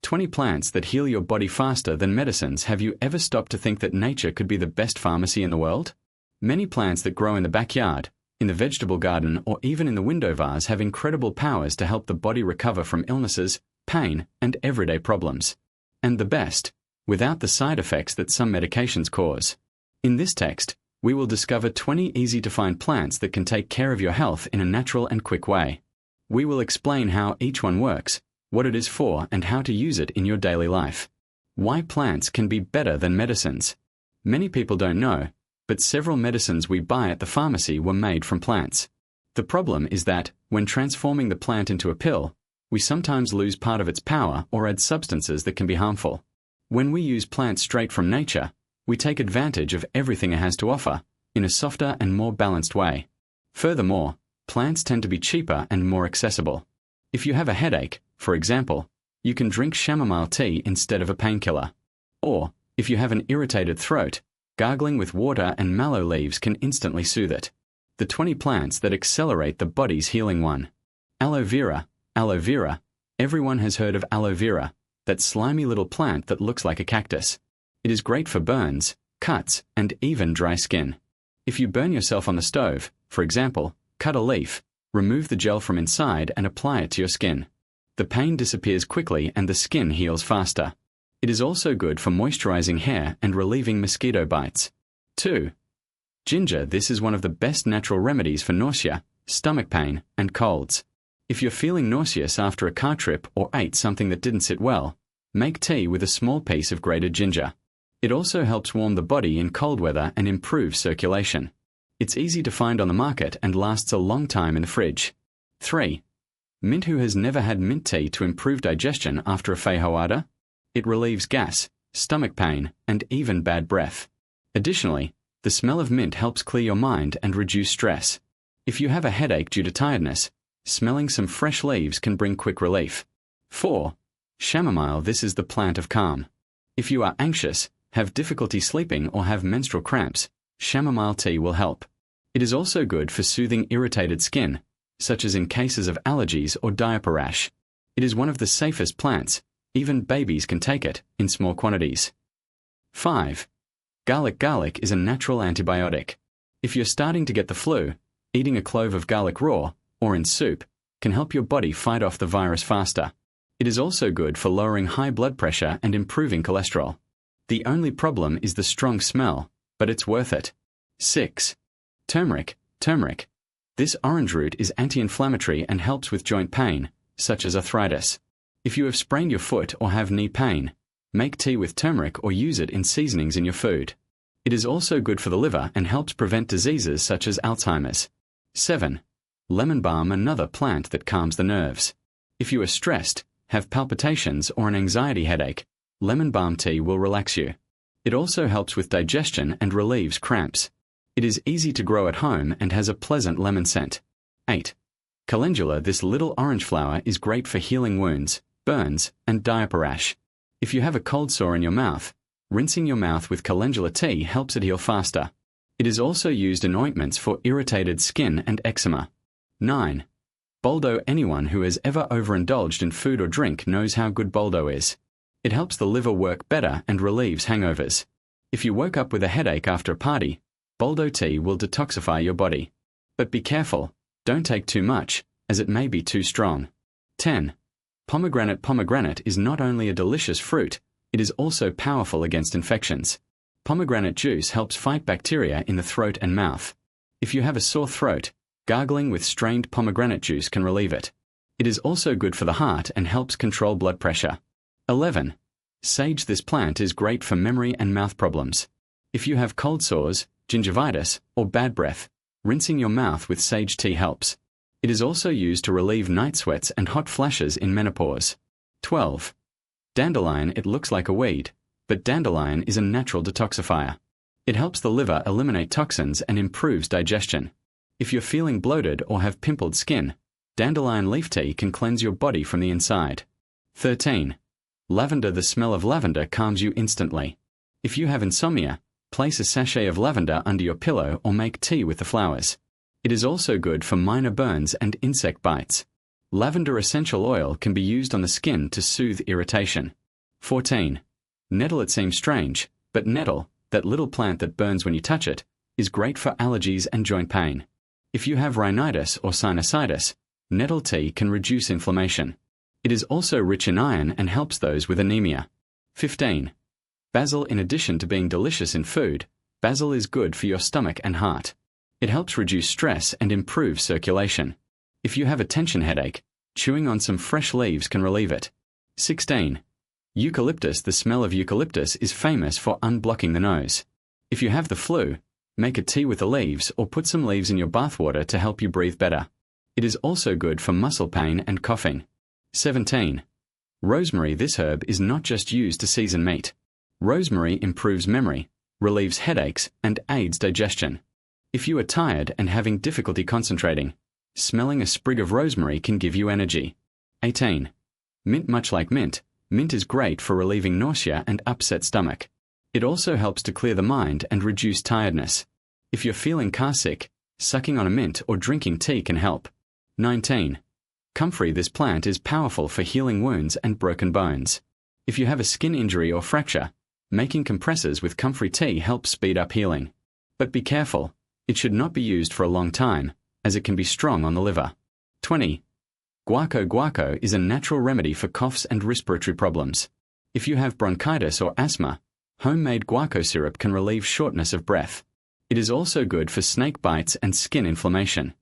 20 plants that heal your body faster than medicines. Have you ever stopped to think that nature could be the best pharmacy in the world? Many plants that grow in the backyard, in the vegetable garden, or even in the window vase have incredible powers to help the body recover from illnesses, pain, and everyday problems. And the best, without the side effects that some medications cause. In this text, we will discover 20 easy-to-find plants that can take care of your health in a natural and quick way. We will explain how each one works, what it is for, and how to use it in your daily life. Why plants can be better than medicines. Many people don't know, but several medicines we buy at the pharmacy were made from plants. The problem is that, when transforming the plant into a pill, we sometimes lose part of its power or add substances that can be harmful. When we use plants straight from nature, we take advantage of everything it has to offer, in a softer and more balanced way. Furthermore, plants tend to be cheaper and more accessible. If you have a headache, for example, you can drink chamomile tea instead of a painkiller. Or, if you have an irritated throat, gargling with water and mallow leaves can instantly soothe it. The 20 plants that accelerate the body's healing. 1. Aloe vera. Aloe vera. Everyone has heard of aloe vera, that slimy little plant that looks like a cactus. It is great for burns, cuts, and even dry skin. If you burn yourself on the stove, for example, cut a leaf, remove the gel from inside and apply it to your skin. The pain disappears quickly and the skin heals faster. It is also good for moisturizing hair and relieving mosquito bites. 2. Ginger. This is one of the best natural remedies for nausea, stomach pain, and colds. If you're feeling nauseous after a car trip or ate something that didn't sit well, make tea with a small piece of grated ginger. It also helps warm the body in cold weather and improves circulation. It's easy to find on the market and lasts a long time in the fridge. 3. Mint. Who has never had mint tea to improve digestion after a feijoada? It relieves gas, stomach pain, and even bad breath. Additionally, the smell of mint helps clear your mind and reduce stress. If you have a headache due to tiredness, smelling some fresh leaves can bring quick relief. 4. Chamomile. This is the plant of calm. If you are anxious, have difficulty sleeping, or have menstrual cramps, chamomile tea will help. It is also good for soothing irritated skin, such as in cases of allergies or diaper rash. It is one of the safest plants. Even babies can take it, in small quantities. 5. Garlic. Garlic is a natural antibiotic. If you're starting to get the flu, eating a clove of garlic raw, or in soup, can help your body fight off the virus faster. It is also good for lowering high blood pressure and improving cholesterol. The only problem is the strong smell, but it's worth it. 6. Turmeric. Turmeric. This orange root is anti-inflammatory and helps with joint pain, such as arthritis. If you have sprained your foot or have knee pain, make tea with turmeric or use it in seasonings in your food. It is also good for the liver and helps prevent diseases such as Alzheimer's. 7. Lemon balm. Another plant that calms the nerves. If you are stressed, have palpitations, or an anxiety headache, lemon balm tea will relax you. It also helps with digestion and relieves cramps. It is easy to grow at home and has a pleasant lemon scent. 8. Calendula. This little orange flower is great for healing wounds, burns, and diaper rash. If you have a cold sore in your mouth, rinsing your mouth with calendula tea helps it heal faster. It is also used in ointments for irritated skin and eczema. 9. Boldo. Anyone who has ever overindulged in food or drink knows how good Boldo is. It helps the liver work better and relieves hangovers. If you woke up with a headache after a party, Boldo tea will detoxify your body. But be careful, don't take too much, as it may be too strong. 10. Pomegranate. Pomegranate is not only a delicious fruit, it is also powerful against infections. Pomegranate juice helps fight bacteria in the throat and mouth. If you have a sore throat, gargling with strained pomegranate juice can relieve it. It is also good for the heart and helps control blood pressure. 11. Sage. This plant is great for memory and mouth problems. If you have cold sores, gingivitis, or bad breath, rinsing your mouth with sage tea helps. It is also used to relieve night sweats and hot flashes in menopause. 12. Dandelion. It looks like a weed, but dandelion is a natural detoxifier. It helps the liver eliminate toxins and improves digestion. If you're feeling bloated or have pimpled skin, dandelion leaf tea can cleanse your body from the inside. 13. Lavender. The smell of lavender calms you instantly. If you have insomnia, place a sachet of lavender under your pillow or make tea with the flowers. It is also good for minor burns and insect bites. Lavender essential oil can be used on the skin to soothe irritation. 14. Nettle. It seems strange, but nettle, that little plant that burns when you touch it, is great for allergies and joint pain. If you have rhinitis or sinusitis, nettle tea can reduce inflammation. It is also rich in iron and helps those with anemia. 15. Basil. In addition to being delicious in food, basil is good for your stomach and heart. It helps reduce stress and improve circulation. If you have a tension headache, chewing on some fresh leaves can relieve it. 16. Eucalyptus. The smell of eucalyptus is famous for unblocking the nose. If you have the flu, make a tea with the leaves or put some leaves in your bathwater to help you breathe better. It is also good for muscle pain and coughing. 17. Rosemary. This herb is not just used to season meat. Rosemary improves memory, relieves headaches, and aids digestion. If you are tired and having difficulty concentrating, smelling a sprig of rosemary can give you energy. 18. Mint. Much like mint, mint is great for relieving nausea and upset stomach. It also helps to clear the mind and reduce tiredness. If you're feeling carsick, sucking on a mint or drinking tea can help. 19. Comfrey. This plant is powerful for healing wounds and broken bones. If you have a skin injury or fracture, making compresses with comfrey tea helps speed up healing. But be careful, it should not be used for a long time, as it can be strong on the liver. 20. Guaco. Guaco is a natural remedy for coughs and respiratory problems. If you have bronchitis or asthma, homemade guaco syrup can relieve shortness of breath. It is also good for snake bites and skin inflammation.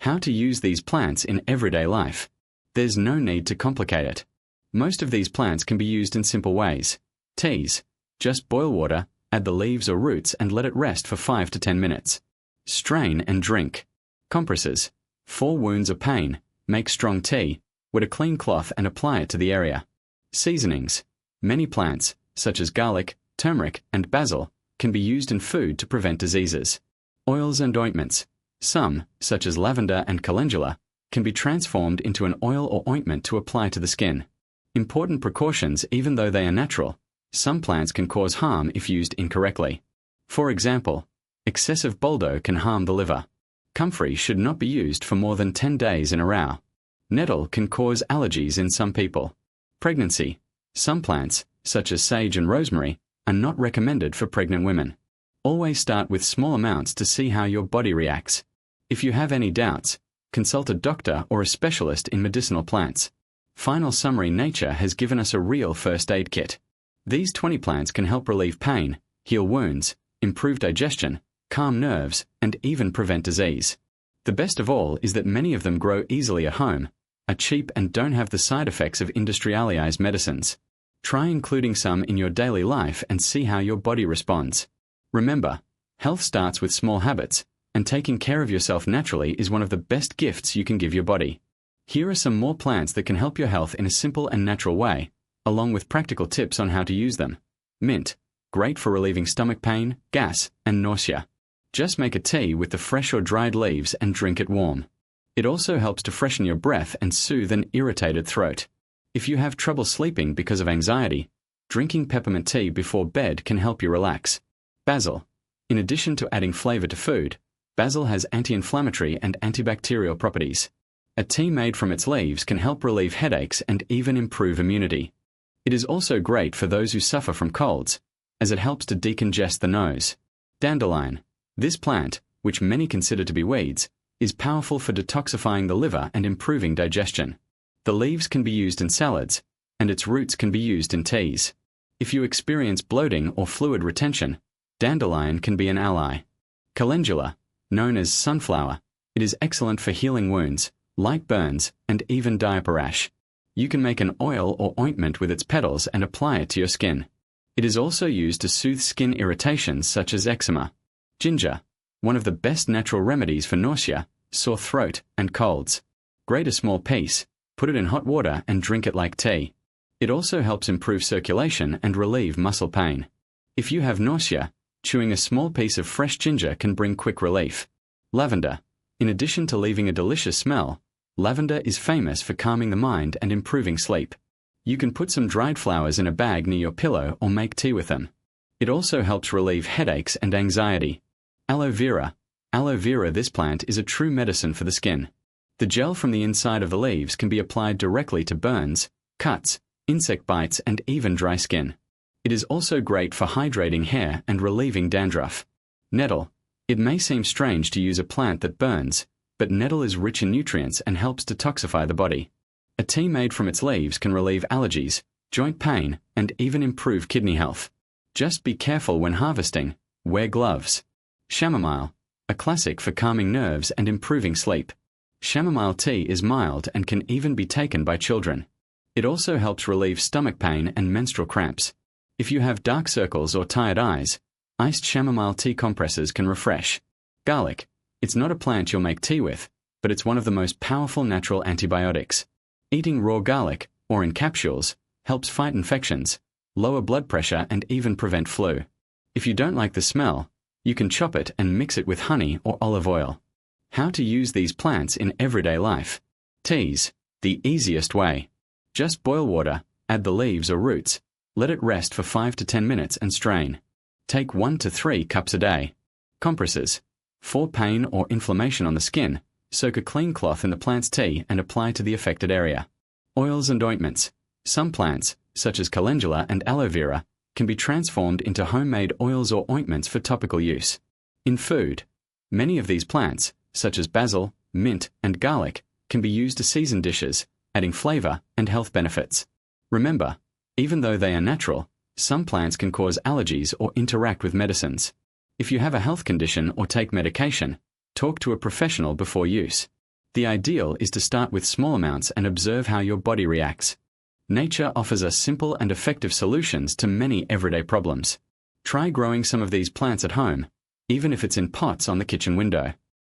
How to use these plants in everyday life. There's no need to complicate it. Most of these plants can be used in simple ways. Teas. Just boil water, add the leaves or roots and let it rest for 5 to 10 minutes. Strain and drink. Compresses. 4 wounds or pain, make strong tea, wet a clean cloth and apply it to the area. Seasonings. Many plants, such as garlic, turmeric, and basil, can be used in food to prevent diseases. Oils and ointments. Some, such as lavender and calendula, can be transformed into an oil or ointment to apply to the skin. Important precautions. Even though they are natural, some plants can cause harm if used incorrectly. For example, excessive boldo can harm the liver. Comfrey should not be used for more than 10 days in a row. Nettle can cause allergies in some people. Pregnancy. Some plants, such as sage and rosemary, are not recommended for pregnant women. Always start with small amounts to see how your body reacts. If you have any doubts, consult a doctor or a specialist in medicinal plants. Final summary. Nature has given us a real first aid kit. These 20 plants can help relieve pain, heal wounds, improve digestion, calm nerves, and even prevent disease. The best of all is that many of them grow easily at home, are cheap and don't have the side effects of industrialized medicines. Try including some in your daily life and see how your body responds. Remember, health starts with small habits, and taking care of yourself naturally is one of the best gifts you can give your body. Here are some more plants that can help your health in a simple and natural way, along with practical tips on how to use them. Mint. Great for relieving stomach pain, gas, and nausea. Just make a tea with the fresh or dried leaves and drink it warm. It also helps to freshen your breath and soothe an irritated throat. If you have trouble sleeping because of anxiety, drinking peppermint tea before bed can help you relax. Basil. In addition to adding flavor to food, basil has anti-inflammatory and antibacterial properties. A tea made from its leaves can help relieve headaches and even improve immunity. It is also great for those who suffer from colds, as it helps to decongest the nose. Dandelion. This plant, which many consider to be weeds, is powerful for detoxifying the liver and improving digestion. The leaves can be used in salads, and its roots can be used in teas. If you experience bloating or fluid retention, dandelion can be an ally. Calendula, known as sunflower, it is excellent for healing wounds, light burns, and even diaper rash. You can make an oil or ointment with its petals and apply it to your skin. It is also used to soothe skin irritations such as eczema. Ginger, one of the best natural remedies for nausea, sore throat, and colds. Grate a small piece, put it in hot water and drink it like tea. It also helps improve circulation and relieve muscle pain. If you have nausea, chewing a small piece of fresh ginger can bring quick relief. Lavender. In addition to leaving a delicious smell, lavender is famous for calming the mind and improving sleep. You can put some dried flowers in a bag near your pillow or make tea with them. It also helps relieve headaches and anxiety. Aloe vera. Aloe vera. This plant is a true medicine for the skin. The gel from the inside of the leaves can be applied directly to burns, cuts, insect bites, and even dry skin. It is also great for hydrating hair and relieving dandruff. Nettle. It may seem strange to use a plant that burns, but nettle is rich in nutrients and helps detoxify the body. A tea made from its leaves can relieve allergies, joint pain, and even improve kidney health. Just be careful when harvesting. Wear gloves. Chamomile. A classic for calming nerves and improving sleep. Chamomile tea is mild and can even be taken by children. It also helps relieve stomach pain and menstrual cramps. If you have dark circles or tired eyes, iced chamomile tea compresses can refresh. Garlic. It's not a plant you'll make tea with, but it's one of the most powerful natural antibiotics. Eating raw garlic, or in capsules, helps fight infections, lower blood pressure, and even prevent flu. If you don't like the smell, you can chop it and mix it with honey or olive oil. How to use these plants in everyday life. Teas. The easiest way. Just boil water, add the leaves or roots, let it rest for 5 to 10 minutes and strain. Take 1 to 3 cups a day. Compresses. For pain or inflammation on the skin, soak a clean cloth in the plant's tea and apply to the affected area. Oils and ointments. Some plants, such as calendula and aloe vera, can be transformed into homemade oils or ointments for topical use. In food, many of these plants, such as basil, mint, and garlic, can be used to season dishes, adding flavor and health benefits. Remember, even though they are natural, some plants can cause allergies or interact with medicines. If you have a health condition or take medication, talk to a professional before use. The ideal is to start with small amounts and observe how your body reacts. Nature offers us simple and effective solutions to many everyday problems. Try growing some of these plants at home, even if it's in pots on the kitchen window.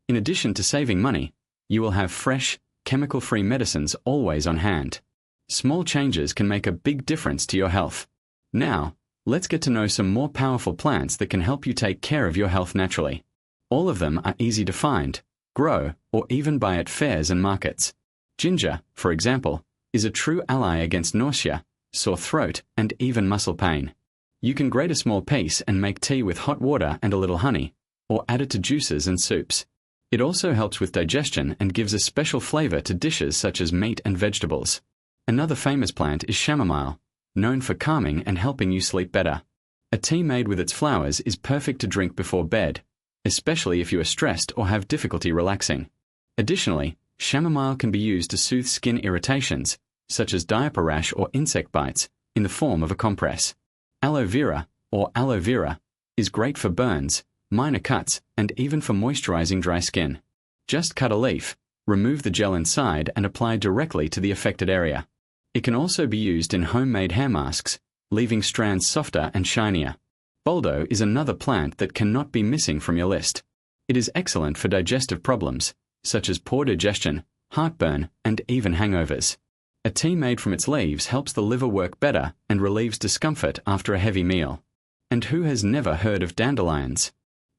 In addition to saving money, you will have fresh, chemical-free medicines always on hand. Small changes can make a big difference to your health. Now, let's get to know some more powerful plants that can help you take care of your health naturally. All of them are easy to find, grow, or even buy at fairs and markets. Ginger, for example, is a true ally against nausea, sore throat, and even muscle pain. You can grate a small piece and make tea with hot water and a little honey, or add it to juices and soups. It also helps with digestion and gives a special flavor to dishes such as meat and vegetables. Another famous plant is chamomile, known for calming and helping you sleep better. A tea made with its flowers is perfect to drink before bed, especially if you are stressed or have difficulty relaxing. Additionally, chamomile can be used to soothe skin irritations, such as diaper rash or insect bites, in the form of a compress. Aloe vera, or aloe vera, is great for burns, minor cuts, and even for moisturizing dry skin. Just cut a leaf, remove the gel inside, and apply directly to the affected area. It can also be used in homemade hair masks, leaving strands softer and shinier. Boldo is another plant that cannot be missing from your list. It is excellent for digestive problems, such as poor digestion, heartburn, and even hangovers. A tea made from its leaves helps the liver work better and relieves discomfort after a heavy meal. And who has never heard of dandelions?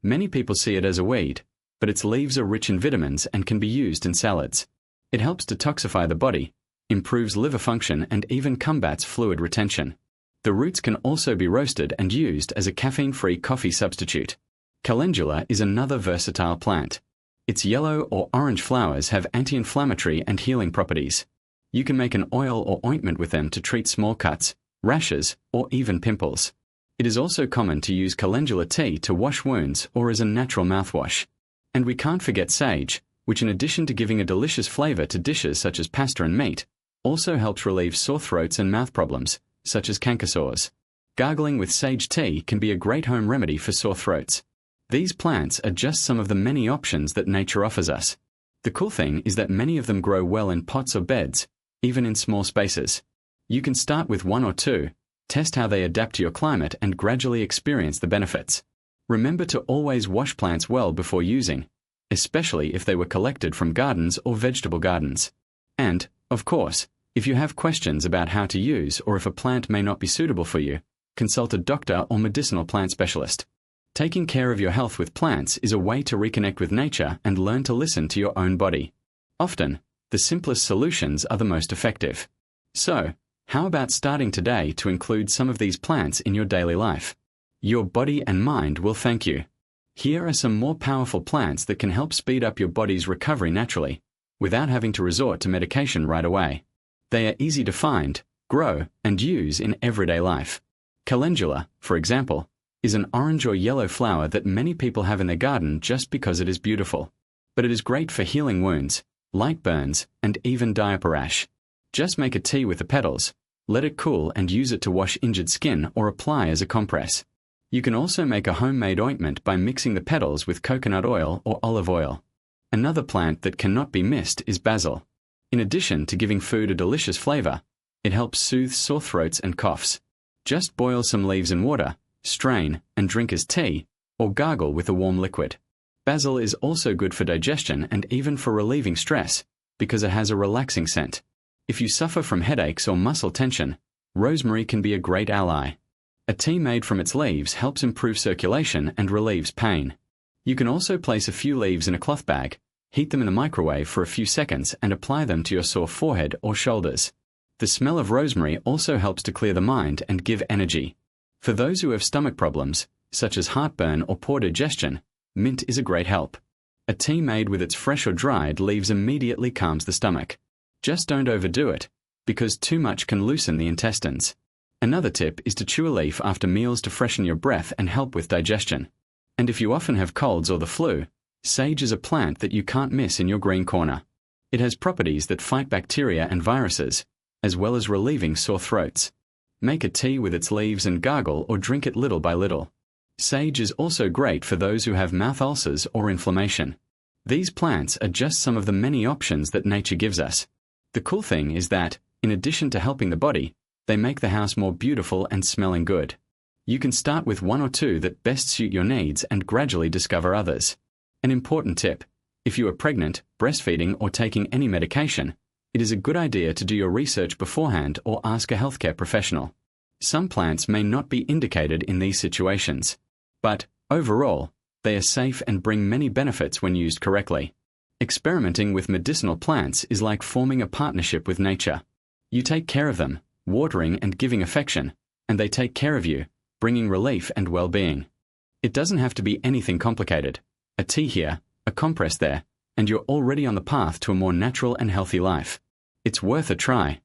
Many people see it as a weed, but its leaves are rich in vitamins and can be used in salads. It helps detoxify the body, improves liver function, and even combats fluid retention. The roots can also be roasted and used as a caffeine-free coffee substitute. Calendula is another versatile plant. Its yellow or orange flowers have anti-inflammatory and healing properties. You can make an oil or ointment with them to treat small cuts, rashes, or even pimples. It is also common to use calendula tea to wash wounds or as a natural mouthwash. And we can't forget sage, which in addition to giving a delicious flavor to dishes such as pasta and meat, also helps relieve sore throats and mouth problems, such as canker sores. Gargling with sage tea can be a great home remedy for sore throats. These plants are just some of the many options that nature offers us. The cool thing is that many of them grow well in pots or beds, even in small spaces. You can start with 1 or 2, test how they adapt to your climate, and gradually experience the benefits. Remember to always wash plants well before using, especially if they were collected from gardens or vegetable gardens. And, of course, if you have questions about how to use or if a plant may not be suitable for you, consult a doctor or medicinal plant specialist. Taking care of your health with plants is a way to reconnect with nature and learn to listen to your own body. Often, the simplest solutions are the most effective. So, how about starting today to include some of these plants in your daily life? Your body and mind will thank you. Here are some more powerful plants that can help speed up your body's recovery naturally. without having to resort to medication right away. They are easy to find, grow, and use in everyday life. Calendula, for example, is an orange or yellow flower that many people have in their garden just because it is beautiful. But it is great for healing wounds, light burns, and even diaper rash. Just make a tea with the petals, let it cool and use it to wash injured skin or apply as a compress. You can also make a homemade ointment by mixing the petals with coconut oil or olive oil. Another plant that cannot be missed is basil. In addition to giving food a delicious flavor, it helps soothe sore throats and coughs. Just boil some leaves in water, strain, and drink as tea, or gargle with a warm liquid. Basil is also good for digestion and even for relieving stress, because it has a relaxing scent. If you suffer from headaches or muscle tension, rosemary can be a great ally. A tea made from its leaves helps improve circulation and relieves pain. You can also place a few leaves in a cloth bag, heat them in the microwave for a few seconds, and apply them to your sore forehead or shoulders. The smell of rosemary also helps to clear the mind and give energy. For those who have stomach problems, such as heartburn or poor digestion, mint is a great help. A tea made with its fresh or dried leaves immediately calms the stomach. Just don't overdo it, because too much can loosen the intestines. Another tip is to chew a leaf after meals to freshen your breath and help with digestion. And if you often have colds or the flu, sage is a plant that you can't miss in your green corner. It has properties that fight bacteria and viruses, as well as relieving sore throats. Make a tea with its leaves and gargle or drink it little by little. Sage is also great for those who have mouth ulcers or inflammation. These plants are just some of the many options that nature gives us. The cool thing is that, in addition to helping the body, they make the house more beautiful and smelling good. You can start with one or two that best suit your needs and gradually discover others. An important tip: if you are pregnant, breastfeeding, or taking any medication, it is a good idea to do your research beforehand or ask a healthcare professional. Some plants may not be indicated in these situations, but, overall, they are safe and bring many benefits when used correctly. Experimenting with medicinal plants is like forming a partnership with nature. You take care of them, watering and giving affection, and they take care of you, bringing relief and well-being. It doesn't have to be anything complicated. A tea here, a compress there, and you're already on the path to a more natural and healthy life. It's worth a try.